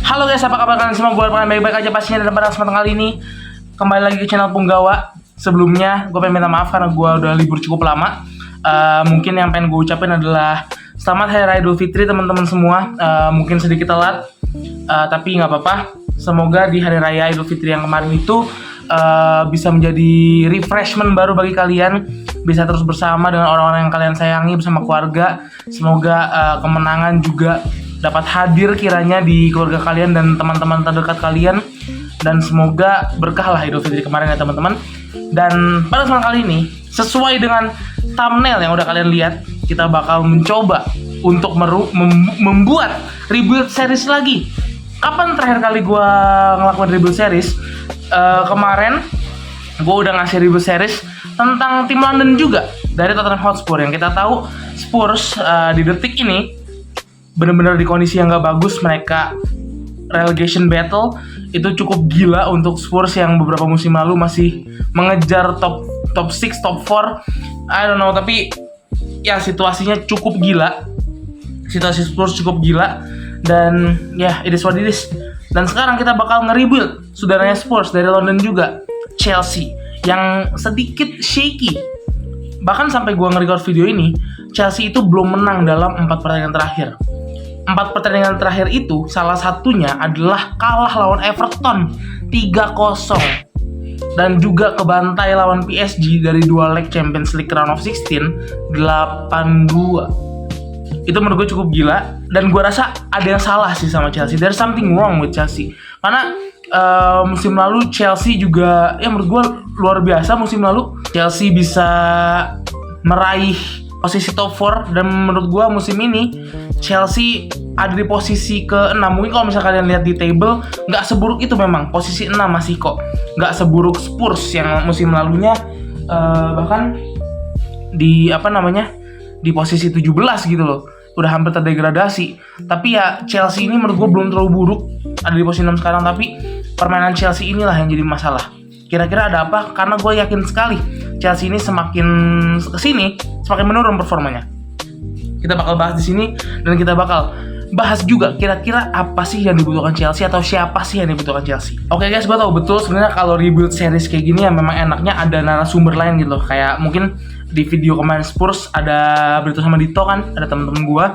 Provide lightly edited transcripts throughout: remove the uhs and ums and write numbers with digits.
Halo guys, apa kabar kalian semua? Gue baik-baik aja pastinya. Dan pada kesempatan kali ini kembali lagi ke channel Punggawa. Sebelumnya gue pengen minta maaf karena gue udah libur cukup lama. Mungkin yang pengen gue ucapin adalah selamat Hari Raya Idul Fitri teman-teman semua. Mungkin sedikit telat, tapi nggak apa-apa. Semoga di Hari Raya Idul Fitri yang kemarin itu bisa menjadi refreshment baru bagi kalian, bisa terus bersama dengan orang-orang yang kalian sayangi, bersama keluarga. Semoga kemenangan juga dapat hadir kiranya di keluarga kalian dan teman-teman terdekat kalian, dan semoga berkah lah Idul Fitri kemarin ya teman-teman. Dan pada kesempatan kali ini, sesuai dengan thumbnail yang udah kalian lihat, kita bakal mencoba untuk membuat rebuild series lagi. Kapan terakhir kali gue ngelakuin rebuild series? Kemarin gue udah ngasih rebuild series tentang tim London juga dari Tottenham Hotspur. Yang kita tahu Spurs di detik ini benar-benar di kondisi yang gak bagus. Mereka relegation battle itu cukup gila untuk Spurs yang beberapa musim lalu masih mengejar top 6, top 4. I don't know, tapi ya situasinya cukup gila. Situasi Spurs cukup gila. Dan ya, it is what it is. Dan sekarang kita bakal nge-rebuild saudaranya Spurs dari London juga, Chelsea, yang sedikit shaky. Bahkan sampai gua nge-record video ini, Chelsea itu belum menang dalam 4 pertandingan terakhir. 4 pertandingan terakhir itu salah satunya adalah kalah lawan Everton 3-0 dan juga kebantai lawan PSG dari 2 leg Champions League round of 16 8-2. Itu menurut gue cukup gila, dan gue rasa ada yang salah sih sama Chelsea. There's something wrong with Chelsea. Karena musim lalu Chelsea juga, ya menurut gue luar biasa musim lalu. Chelsea bisa meraih posisi top 4, dan menurut gue musim ini Chelsea ada di posisi ke-6. Mungkin kalau misalnya kalian lihat di table, nggak seburuk itu memang. Posisi 6 masih kok. Nggak seburuk Spurs yang musim lalunya bahkan di di posisi 17 gitu loh. Udah hampir terdegradasi. Tapi ya Chelsea ini menurut gue belum terlalu buruk, ada di posisi 6 sekarang. Tapi permainan Chelsea inilah yang jadi masalah. Kira-kira ada apa? Karena gue yakin sekali Chelsea ini semakin kesini semakin menurun performanya. Kita bakal bahas di sini, dan kita bakal bahas juga kira-kira apa sih yang dibutuhkan Chelsea, atau siapa sih yang dibutuhkan Chelsea. Oke guys, gue tahu betul sebenarnya kalau rebuild series kayak gini ya memang enaknya ada narasumber lain gitu loh. Kayak mungkin di video kemarin Spurs ada Brito sama Dito kan, ada teman-teman gue.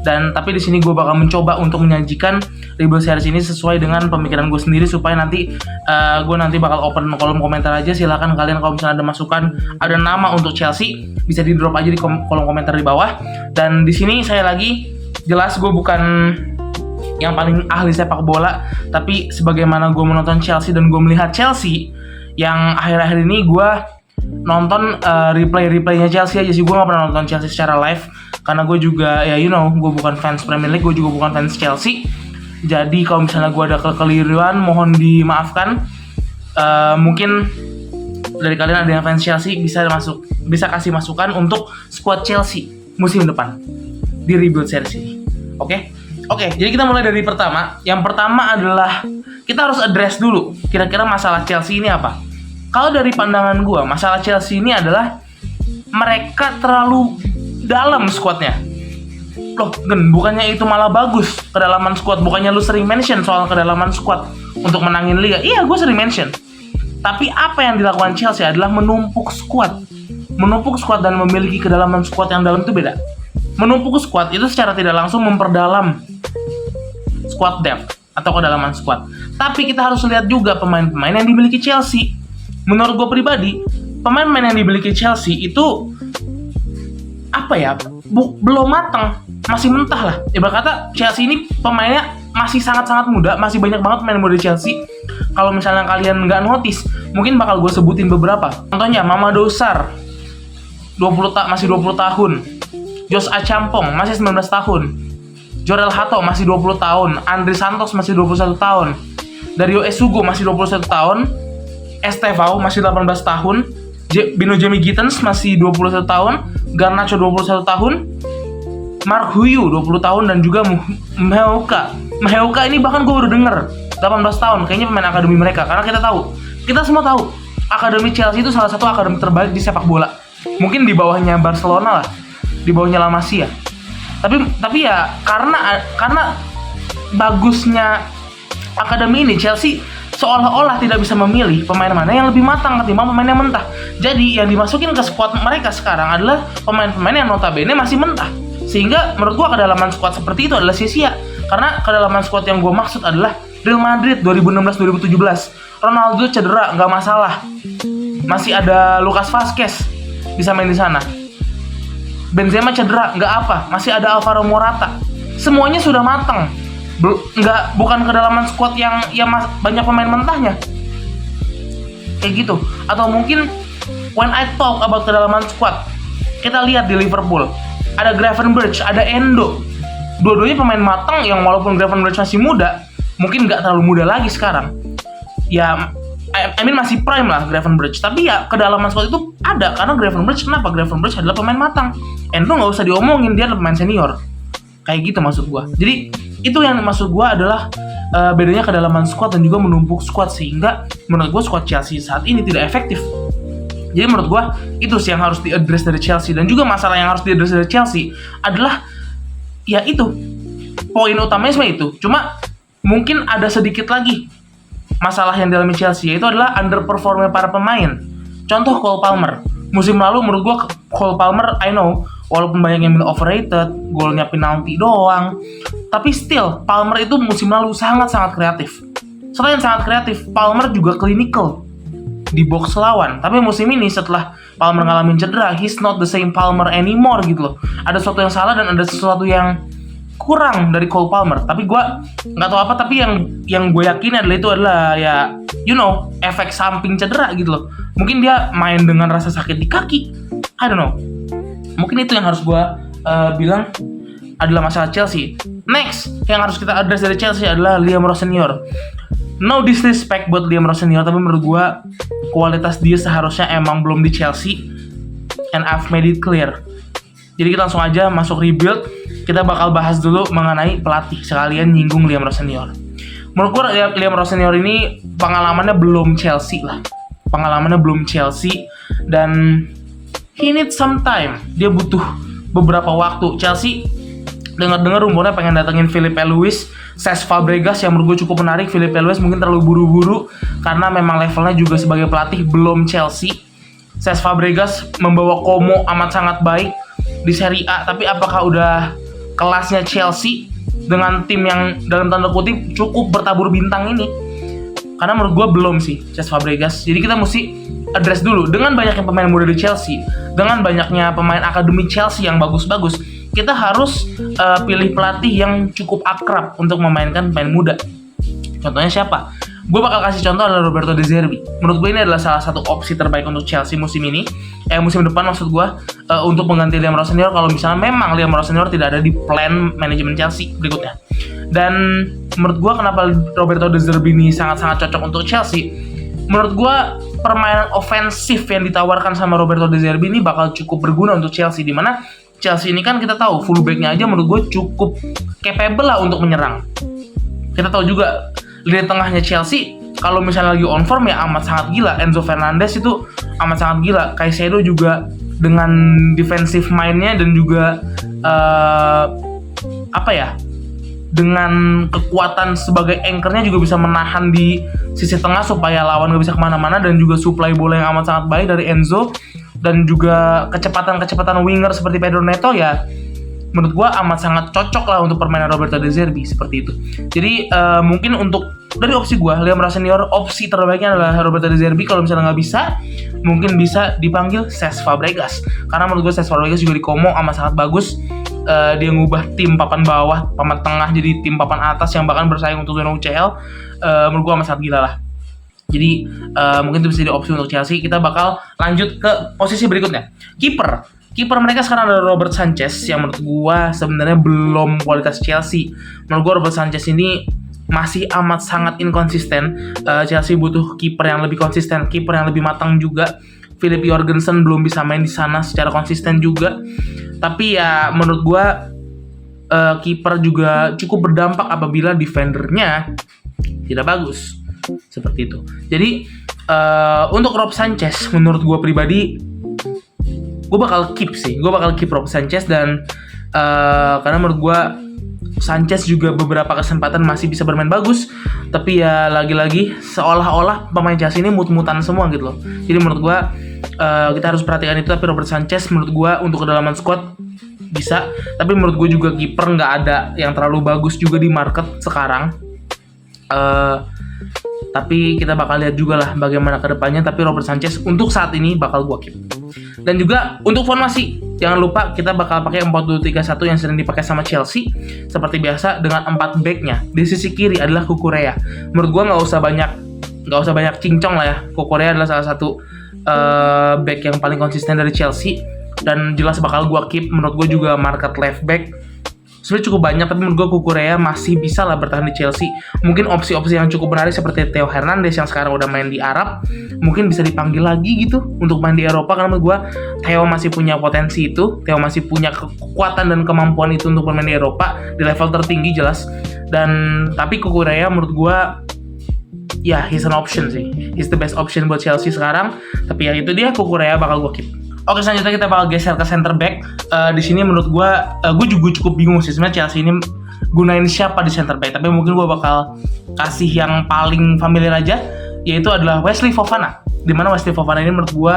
Dan tapi di sini gue bakal mencoba untuk menyajikan rebuild series ini sesuai dengan pemikiran gue sendiri, supaya nanti gue nanti bakal open kolom komentar aja. Silakan kalian kalau misalnya ada masukan, ada nama untuk Chelsea, bisa di drop aja di kolom komentar di bawah. Dan di sini saya lagi jelas gue bukan yang paling ahli sepak bola, tapi sebagaimana gue menonton Chelsea dan gue melihat Chelsea yang akhir-akhir ini, gue nonton replay-replaynya Chelsea aja sih. Gue gak pernah nonton Chelsea secara live, karena gue juga ya gue bukan fans Premier League, gue juga bukan fans Chelsea. Jadi kalau misalnya gue ada kekeliruan, mohon dimaafkan. Mungkin dari kalian ada yang fans Chelsea, bisa kasih masukan untuk squad Chelsea musim depan di rebuild series ini. Oke, jadi kita mulai dari pertama. Yang pertama adalah kita harus address dulu kira-kira masalah Chelsea ini apa. Kalau dari pandangan gue, masalah Chelsea ini adalah mereka terlalu dalam squadnya. Loh, bukannya itu malah bagus kedalaman squad? Bukannya lu sering mention soal kedalaman squad untuk menangin liga? Iya, gue sering mention. Tapi apa yang dilakukan Chelsea adalah menumpuk squad. Menumpuk squad dan memiliki kedalaman squad yang dalam itu beda. Menumpuk squad itu secara tidak langsung memperdalam squad depth atau kedalaman squad. Tapi kita harus lihat juga pemain-pemain yang dimiliki Chelsea. Menurut gue pribadi, pemain-pemain yang dimiliki Chelsea itu belum matang, masih mentah lah. Ibarat kata Chelsea ini pemainnya masih sangat-sangat muda, masih banyak banget pemain muda Chelsea. Kalau misalnya kalian nggak notice, mungkin bakal gue sebutin beberapa. Contohnya Mamadou Sarr, masih 20 tahun. Josh Achampong masih 19 tahun. Jorel Hato masih 20 tahun. Andri Santos masih 21 tahun. Dario Esugo masih 21 tahun. Estevao masih 18 tahun. Bino Jamie Gittens masih 21 tahun. Garnacho 21 tahun. Mark Huyu 20 tahun, dan juga Mheuka ini bahkan gue baru denger 18 tahun. Kayaknya pemain akademi mereka, karena kita semua tahu akademi Chelsea itu salah satu akademi terbaik di sepak bola. Mungkin di bawahnya Barcelona lah, di bawahnya La Masia. Tapi ya karena bagusnya akademi ini Chelsea seolah-olah tidak bisa memilih pemain mana yang lebih matang ketimbang pemain yang mentah. Jadi yang dimasukin ke squad mereka sekarang adalah pemain-pemain yang notabene masih mentah. Sehingga menurut gua kedalaman squad seperti itu adalah sia-sia. Karena kedalaman squad yang gua maksud adalah Real Madrid 2016-2017. Ronaldo cedera nggak masalah. Masih ada Lucas Vazquez bisa main di sana. Benzema cedera nggak apa, masih ada Alvaro Morata. Semuanya sudah matang. Bukan kedalaman squad yang banyak pemain mentahnya. Kayak gitu. Atau mungkin when I talk about kedalaman squad, kita lihat di Liverpool. Ada Gravenberch, ada Endo. Dua-duanya pemain matang yang walaupun Gravenberch masih muda, mungkin nggak terlalu muda lagi sekarang. Ya, I mean masih prime lah Gravenberch. Tapi ya kedalaman squad itu ada karena Gravenberch, kenapa? Gravenberch adalah pemain matang. Endo nggak usah diomongin, dia adalah pemain senior. Kayak gitu maksud gua. Jadi itu yang maksud gua adalah bedanya kedalaman squad dan juga menumpuk squad, sehingga menurut gua squad Chelsea saat ini tidak efektif. Jadi menurut gua itu sih yang harus diadres dari Chelsea. Dan juga masalah yang harus diadres dari Chelsea adalah ya itu, poin utamanya sebenarnya itu. Cuma mungkin ada sedikit lagi masalah yang dialami Chelsea, yaitu adalah underperformnya para pemain. Contoh Cole Palmer. Musim lalu menurut gua Cole Palmer, I know walaupun banyak yang bilang overrated, golnya penalti doang, tapi still Palmer itu musim lalu sangat-sangat kreatif. Selain sangat kreatif, Palmer juga clinical di box lawan. Tapi musim ini setelah Palmer ngalamin cedera, he's not the same Palmer anymore gitu loh. Ada sesuatu yang salah dan ada sesuatu yang kurang dari Cole Palmer. Tapi gue nggak tahu apa, tapi yang gue yakin adalah itu adalah ya efek samping cedera gitu loh. Mungkin dia main dengan rasa sakit di kaki, I don't know. Mungkin itu yang harus gue bilang adalah masalah Chelsea. Next yang harus kita address dari Chelsea adalah Liam Rowe Senior. No disrespect buat Liam Rowe Senior, tapi menurut gue kualitas dia seharusnya emang belum di Chelsea, and I've made it clear. Jadi kita langsung aja masuk rebuild. Kita bakal bahas dulu mengenai pelatih, sekalian nyinggung Liam Rowe Senior. Menurut gue Liam Rowe Senior ini pengalamannya belum Chelsea lah. Pengalamannya belum Chelsea dan he needs some time. Dia butuh beberapa waktu. Chelsea dengar-dengar rumornya pengen datengin Filipe Luis, Cesc Fabregas yang menurut gue cukup menarik. Filipe Luis mungkin terlalu buru-buru karena memang levelnya juga sebagai pelatih belum Chelsea. Cesc Fabregas membawa Como amat sangat baik di Serie A, tapi apakah udah kelasnya Chelsea dengan tim yang dalam tanda kutip cukup bertabur bintang ini? Karena menurut gue belum sih Cesc Fabregas. Jadi kita mesti address dulu, dengan banyaknya pemain muda di Chelsea, dengan banyaknya pemain akademi Chelsea yang bagus-bagus, kita harus pilih pelatih yang cukup akrab untuk memainkan pemain muda. Contohnya siapa? Gue bakal kasih contoh adalah Roberto De Zerbi. Menurut gue ini adalah salah satu opsi terbaik untuk Chelsea musim ini. Musim depan maksud gue, untuk mengganti Liam Rowe Senior kalau misalnya memang Liam Rowe Senior tidak ada di plan manajemen Chelsea berikutnya. Dan menurut gue kenapa Roberto De Zerbi ini sangat-sangat cocok untuk Chelsea? Menurut gue permainan ofensif yang ditawarkan sama Roberto De Zerbi ini bakal cukup berguna untuk Chelsea, dimana Chelsea ini kan kita tahu fullbacknya aja menurut gue cukup capable lah untuk menyerang. Kita tahu juga lini tengahnya Chelsea kalau misalnya lagi on form ya amat sangat gila. Enzo Fernandez itu amat sangat gila. Caicedo juga dengan defensive mind-nya dan juga dengan kekuatan sebagai anchor-nya juga bisa menahan di sisi tengah supaya lawan gak bisa kemana-mana, dan juga supply bola yang amat sangat baik dari Enzo, dan juga kecepatan winger seperti Pedro Neto ya menurut gua amat sangat cocok lah untuk permainan Roberto De Zerbi seperti itu. Jadi mungkin untuk dari opsi gua, Liam Rowe Senior opsi terbaiknya adalah Roberto De Zerbi. Kalau misalnya nggak bisa, mungkin bisa dipanggil Cesc Fabregas, karena menurut gua Cesc Fabregas juga di Como amat sangat bagus. Dia ngubah tim papan bawah, papan tengah jadi tim papan atas yang bahkan bersaing untuk zona UCL. Menurut gua amat sangat gila lah. Jadi mungkin itu bisa jadi opsi untuk Chelsea. Kita bakal lanjut ke posisi berikutnya. Kiper mereka sekarang adalah Robert Sanchez, yang menurut gua sebenarnya belum kualitas Chelsea. Menurut gua Robert Sanchez ini masih amat sangat inkonsisten. Chelsea butuh kiper yang lebih konsisten, kiper yang lebih matang juga. Philip Jorgensen belum bisa main di sana secara konsisten juga. Tapi ya menurut gua kiper juga cukup berdampak apabila defendernya tidak bagus. Seperti itu. Jadi untuk Rob Sanchez menurut gue pribadi, gue bakal keep Rob Sanchez, dan karena menurut gue Sanchez juga beberapa kesempatan masih bisa bermain bagus, tapi ya lagi-lagi seolah-olah pemain Chelsea ini mut-mutan semua gitu loh. Jadi menurut gue kita harus perhatikan itu. Tapi Robert Sanchez menurut gue untuk kedalaman squad bisa, tapi menurut gue juga kiper nggak ada yang terlalu bagus juga di market sekarang. Tapi kita bakal lihat juga lah bagaimana kedepannya. Tapi Robert Sanchez untuk saat ini bakal gua keep. Dan juga untuk formasi, jangan lupa kita bakal pakai 4-2-3-1 yang sering dipakai sama Chelsea seperti biasa dengan 4 back-nya. Di sisi kiri adalah Cucurella. Menurut gua nggak usah banyak cincong lah ya. Cucurella adalah salah satu back yang paling konsisten dari Chelsea dan jelas bakal gua keep. Menurut gua juga market left back sebenarnya cukup banyak, tapi menurut gue Cucurella masih bisa lah bertahan di Chelsea. Mungkin opsi-opsi yang cukup menarik seperti Theo Hernandez yang sekarang udah main di Arab, mungkin bisa dipanggil lagi gitu untuk main di Eropa, karena menurut gue Theo masih punya potensi itu, Theo masih punya kekuatan dan kemampuan itu untuk bermain di Eropa di level tertinggi jelas. Dan tapi Cucurella menurut gue ya he's an option sih, he's the best option buat Chelsea sekarang. Tapi ya itu dia, Cucurella bakal gue keep. Oke, selanjutnya kita bakal geser ke center back. Di sini menurut gue juga cukup bingung sih sebenarnya Chelsea ini gunain siapa di center back. Tapi mungkin gue bakal kasih yang paling familiar aja, yaitu adalah Wesley Fofana. Dimana Wesley Fofana ini menurut gue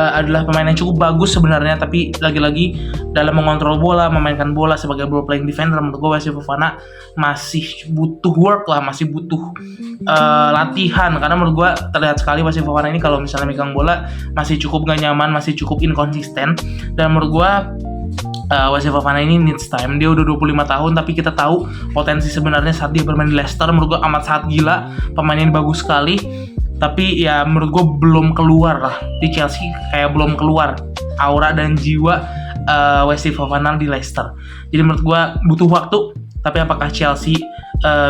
adalah pemain yang cukup bagus sebenarnya, tapi lagi-lagi dalam mengontrol bola, memainkan bola sebagai ball playing defender, menurut gue Wesley Fofana masih butuh work lah, masih butuh latihan, karena menurut gue terlihat sekali Wesley Fofana ini kalau misalnya megang bola masih cukup gak nyaman, masih cukup inkonsisten. Dan menurut gue Wesley Fofana ini needs time. Dia udah 25 tahun, tapi kita tahu potensi sebenarnya saat dia bermain di Leicester menurut gue amat sangat gila. Pemainnya ini bagus sekali, tapi ya menurut gue belum keluar lah di Chelsea, kayak belum keluar aura dan jiwa Wesley Fofana di Leicester. Jadi menurut gue butuh waktu. Tapi apakah Chelsea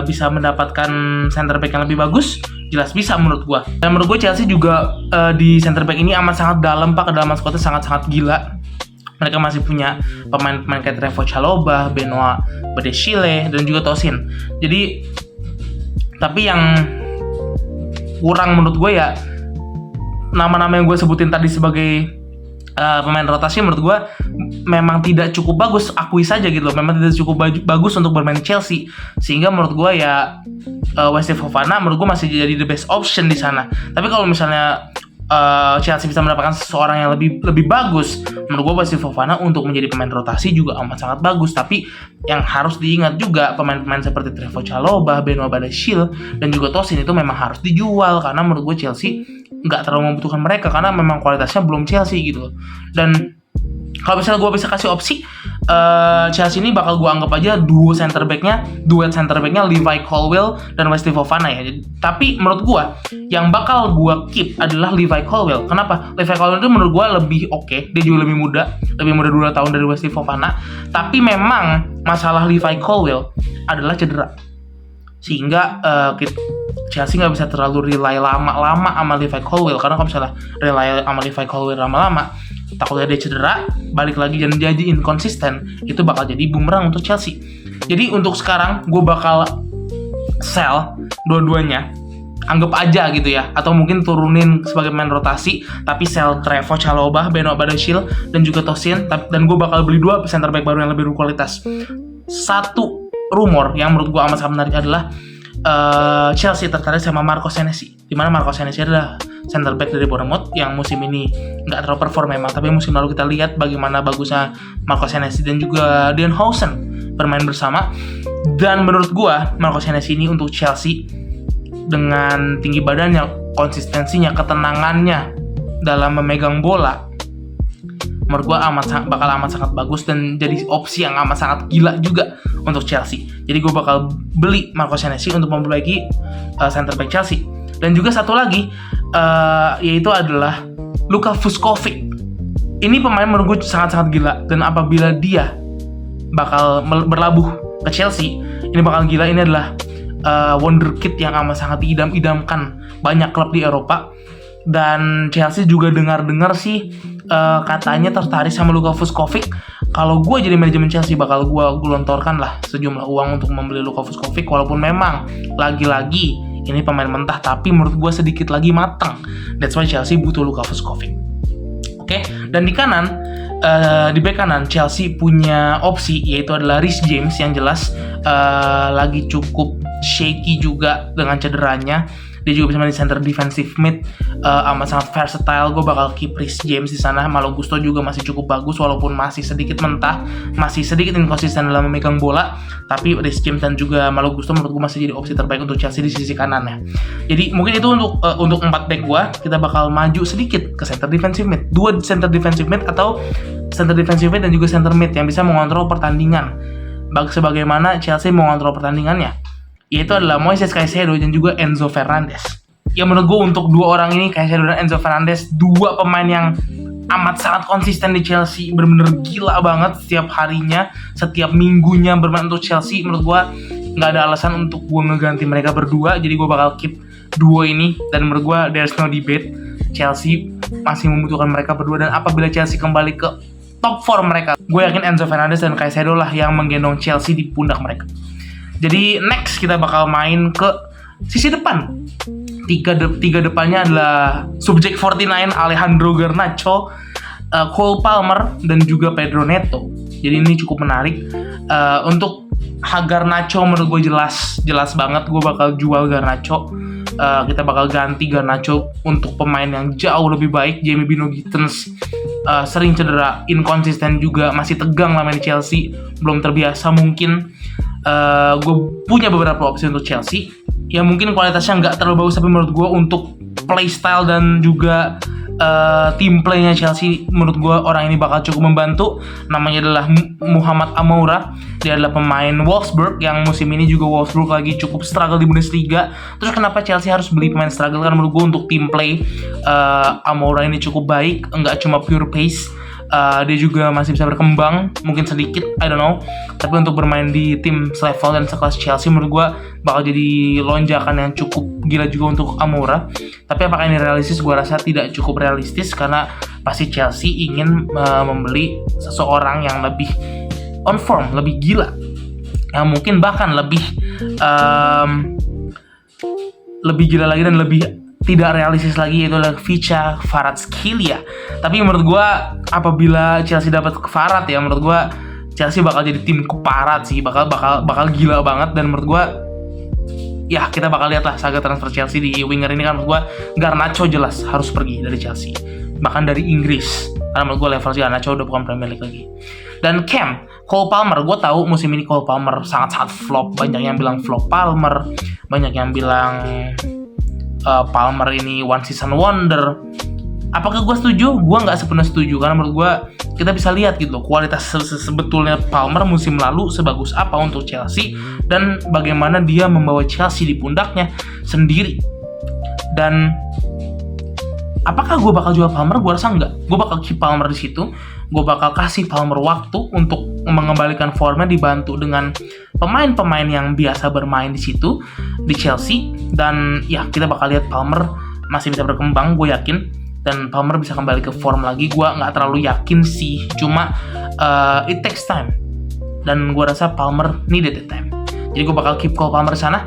bisa mendapatkan center back yang lebih bagus? Jelas bisa menurut gue. Dan menurut gue Chelsea juga di center back ini amat sangat dalam pak, kedalaman squadnya sangat-sangat gila. Mereka masih punya pemain-pemain kayak Trevoh Chalobah, Benoit Badiashile, dan juga Tosin. Jadi tapi yang kurang menurut gue ya nama-nama yang gue sebutin tadi sebagai pemain rotasi menurut gue memang tidak cukup bagus, akui saja gitu loh, memang tidak cukup bagus untuk bermain Chelsea, sehingga menurut gue ya Wesley Fofana menurut gue masih jadi the best option di sana. Tapi kalau misalnya Chelsea bisa mendapatkan seseorang yang lebih bagus, menurut gue Wesley Fofana untuk menjadi pemain rotasi juga amat sangat bagus. Tapi yang harus diingat juga pemain-pemain seperti Trevoh Chalobah, Benoit Badiashile, dan juga Tosin itu memang harus dijual, karena menurut gue Chelsea nggak terlalu membutuhkan mereka karena memang kualitasnya belum Chelsea gitu. Dan kalau misalnya gue bisa kasih opsi, Chelsea ini bakal gue anggap aja duet center backnya Levi Colwill dan Wesley Fofana ya. Tapi menurut gue yang bakal gue keep adalah Levi Colwill. Kenapa? Levi Colwill itu menurut gue lebih oke. Dia juga lebih muda 2 tahun dari Wesley Fofana. Tapi memang masalah Levi Colwill adalah cedera, sehingga Chelsea nggak bisa terlalu rely lama-lama sama Levi Colwill, karena kalau misalnya rely sama Levi Colwill lama-lama, takutnya dia cedera, balik lagi dan jadi inkonsisten, itu bakal jadi bumerang untuk Chelsea. Jadi untuk sekarang gue bakal sell dua-duanya, anggap aja gitu ya, atau mungkin turunin sebagai main rotasi, tapi sell Trevoh Chalobah, Benoit Badiashile, dan juga Tosin, dan gue bakal beli 2 center back baru yang lebih berkualitas. Satu rumor yang menurut gue amat sangat menarik adalah Chelsea tertarik sama Marco Senesi, dimana Marco Senesi adalah center back dari Bournemouth yang musim ini nggak terlalu perform memang, tapi musim lalu kita lihat bagaimana bagusnya Marco Senesi dan juga Dean Housen bermain bersama. Dan menurut gua Marco Senesi ini untuk Chelsea dengan tinggi badannya, konsistensinya, ketenangannya dalam memegang bola, menurut gue bakal amat sangat bagus dan jadi opsi yang amat sangat gila juga untuk Chelsea. Jadi gue bakal beli Marco Senesi untuk memperbaiki center back Chelsea. Dan juga satu lagi yaitu adalah Luka Vuskovic. Ini pemain menurut gue sangat-sangat gila, dan apabila dia bakal berlabuh ke Chelsea, ini bakal gila. Ini adalah wonderkid yang amat sangat diidam-idamkan banyak klub di Eropa. Dan Chelsea juga dengar-dengar sih katanya tertarik sama Luka Vuskovic. Kalau gue jadi manajemen Chelsea bakal gue gelontorkan lah sejumlah uang untuk membeli Luka Vuskovic, walaupun memang lagi-lagi ini pemain mentah, tapi menurut gue sedikit lagi matang. That's why Chelsea butuh Luka Vuskovic. Oke, dan di kanan Di bek kanan Chelsea punya opsi yaitu adalah Reece James yang jelas lagi cukup shaky juga dengan cederanya. Dia juga bisa main di center defensive mid, amat sangat versatile. Gue bakal keep Reece James di sana. Malo Gusto juga masih cukup bagus walaupun masih sedikit mentah, masih sedikit inkonsisten dalam memegang bola. Tapi Reece James dan juga Malo Gusto menurut gue masih jadi opsi terbaik untuk Chelsea di sisi kanannya. Jadi mungkin itu untuk 4 back gue. Kita bakal maju sedikit ke center defensive mid, 2 center defensive mid atau center defensive mid dan juga center mid yang bisa mengontrol pertandingan. Sebagaimana Chelsea mengontrol pertandingannya, yaitu adalah Moises Caicedo dan juga Enzo Fernandez. Ya menurut gue untuk 2 orang ini, Caicedo dan Enzo Fernandez, 2 pemain yang amat sangat konsisten di Chelsea, bener-bener gila banget setiap harinya, setiap minggunya bermain untuk Chelsea. Menurut gue nggak ada alasan untuk gue ngeganti mereka berdua, jadi gue bakal keep duo ini. Dan menurut gue there's no debate, Chelsea masih membutuhkan mereka berdua. Dan apabila Chelsea kembali ke top form mereka, gue yakin Enzo Fernandez dan Caicedo lah yang menggendong Chelsea di pundak mereka. Jadi next kita bakal main ke sisi depan. Tiga depannya adalah subjek 49 Alejandro Garnacho, Cole Palmer dan juga Pedro Neto. Jadi ini cukup menarik. Untuk Garnacho menurut gue jelas banget gue bakal jual Garnacho. Kita bakal ganti Garnacho untuk pemain yang jauh lebih baik. Jamie Bino Gittens sering cedera, inkonsisten juga, masih tegang lah main di Chelsea, belum terbiasa mungkin. Gue punya beberapa opsi untuk Chelsea ya, mungkin kualitasnya nggak terlalu bagus, tapi menurut gue untuk playstyle dan juga team playnya Chelsea, menurut gue orang ini bakal cukup membantu. Namanya adalah Muhammad Amoura. Dia adalah pemain Wolfsburg yang musim ini juga Wolfsburg lagi cukup struggle di Bundesliga. Terus kenapa Chelsea harus beli pemain struggle? Karena menurut gue untuk team play Amoura ini cukup baik, nggak cuma pure pace. Dia juga masih bisa berkembang, mungkin sedikit, I don't know. Tapi untuk bermain di tim selevel dan sekelas Chelsea, menurut gue bakal jadi lonjakan yang cukup gila juga untuk Amoura. Tapi apakah ini realistis? Gue rasa tidak cukup realistis, karena pasti Chelsea ingin membeli seseorang yang lebih on form, lebih gila, yang mungkin bahkan lebih gila lagi dan lebih tidak realistis lagi, yaitu adalah Vicha Kvaratskhelia. Tapi menurut gue apabila Chelsea dapat Kvarat ya, menurut gue Chelsea bakal jadi tim keparat sih, bakal gila banget. Dan menurut gue ya kita bakal lihat lah saga transfer Chelsea di winger ini. Kan menurut gue Garnacho jelas harus pergi dari Chelsea, bahkan dari Inggris, karena menurut gue level Garnacho udah bukan Premier League lagi. Dan Cole Palmer, gue tahu musim ini Cole Palmer sangat flop. Banyak yang bilang flop Palmer, banyak yang bilang Palmer ini one season wonder. Apakah gue setuju? Gue nggak sepenuhnya setuju, karena menurut gue kita bisa lihat gitu loh, kualitas sebetulnya Palmer musim lalu sebagus apa untuk Chelsea, dan bagaimana dia membawa Chelsea di pundaknya sendiri. Dan apakah gue bakal jual Palmer? Gue rasa enggak. Gue bakal keep Palmer di situ. Gue bakal kasih Palmer waktu untuk mengembalikan formnya, dibantu dengan pemain-pemain yang biasa bermain di situ di Chelsea. Dan ya kita bakal lihat Palmer masih bisa berkembang, gue yakin. Dan Palmer bisa kembali ke form lagi. Gue nggak terlalu yakin sih, cuma it takes time. Dan gue rasa Palmer needed the time. Jadi gue bakal keep Cole Palmer di sana.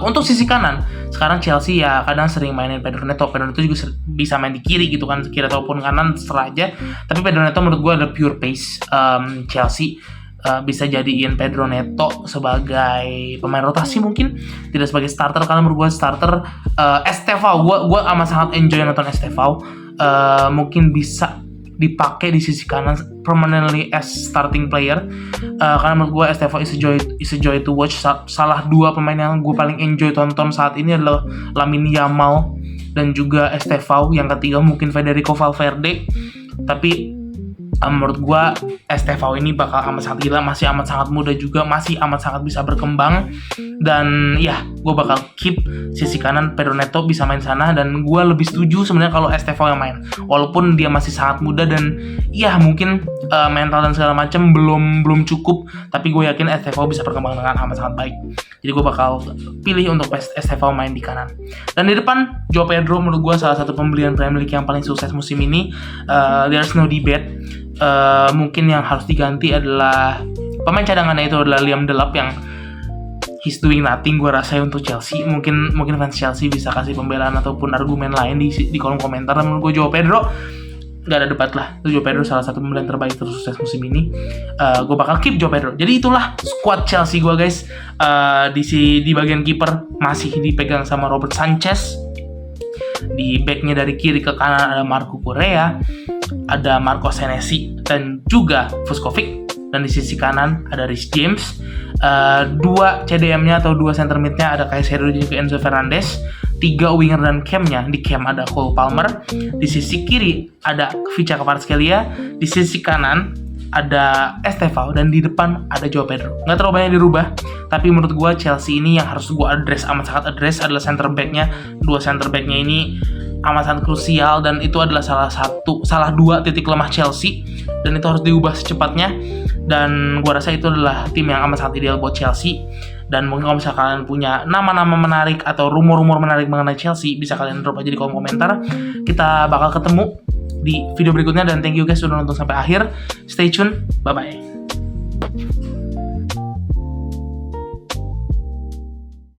Untuk sisi kanan, sekarang Chelsea ya kadang sering mainin Pedro Neto. Pedro Neto juga bisa main di kiri gitu kan, kiri ataupun kanan serah aja. Tapi Pedro Neto menurut gue ada pure pace. Chelsea bisa jadiin Pedro Neto sebagai pemain rotasi mungkin, tidak sebagai starter, karena menurut gue starter Estevao, gue amat sangat enjoy nonton Estevao. Mungkin bisa dipakai di sisi kanan permanently as starting player, karena menurut gue Estevao is a joy to watch. Salah 2 pemain yang gue paling enjoy tonton saat ini adalah Lamine Yamal dan juga Estevao. Yang ketiga mungkin Federico Valverde. Tapi menurut gue Estevao ini bakal amat sangat gila, masih amat sangat muda juga, masih amat sangat bisa berkembang. Dan ya gue bakal keep sisi kanan Pedro Neto bisa main sana. Dan gue lebih setuju sebenarnya kalau Estevao yang main, walaupun dia masih sangat muda dan ya mungkin mental dan segala macam belum cukup, tapi gue yakin Estevao bisa berkembang dengan amat sangat baik. Jadi gue bakal pilih untuk Estevao main di kanan. Dan di depan João Pedro menurut gue salah satu pembelian Premier League yang paling sukses musim ini. There's no debate. Mungkin yang harus diganti adalah pemain cadangannya, itu adalah Liam Delap yang he's doing nothing gue rasa untuk Chelsea. Mungkin fans Chelsea bisa kasih pembelaan ataupun argumen lain di kolom komentar. Menurut gue João Pedro nggak ada debat lah, itu Joao Pedro salah satu pemain terbaik tersukses musim ini. Gue bakal keep Joao Pedro. Jadi itulah squad Chelsea gue guys. Di bagian kiper masih dipegang sama Robert Sanchez. Di backnya dari kiri ke kanan ada Marco Correa, ada Marco Senesi dan juga Vuskovic. Dan di sisi kanan ada Reece James. Dua CDM-nya atau dua center mid-nya ada Caicedo dan juga Enzo Fernandez. 3 winger dan cam-nya, di cam ada Cole Palmer, di sisi kiri ada Vicha Kvaratskhelia, di sisi kanan ada Estevao, dan di depan ada Joao Pedro. Nggak terlalu banyak dirubah, tapi menurut gue Chelsea ini yang harus gue amat sangat address adalah center back-nya. Dua center back-nya ini amat sangat krusial, dan itu adalah salah dua titik lemah Chelsea, dan itu harus diubah secepatnya. Dan gue rasa itu adalah tim yang amat sangat ideal buat Chelsea. Dan mungkin kalau misalnya kalian punya nama-nama menarik atau rumor-rumor menarik mengenai Chelsea, bisa kalian drop aja di kolom komentar. Kita bakal ketemu di video berikutnya, dan thank you guys sudah nonton sampai akhir. Stay tune, bye-bye.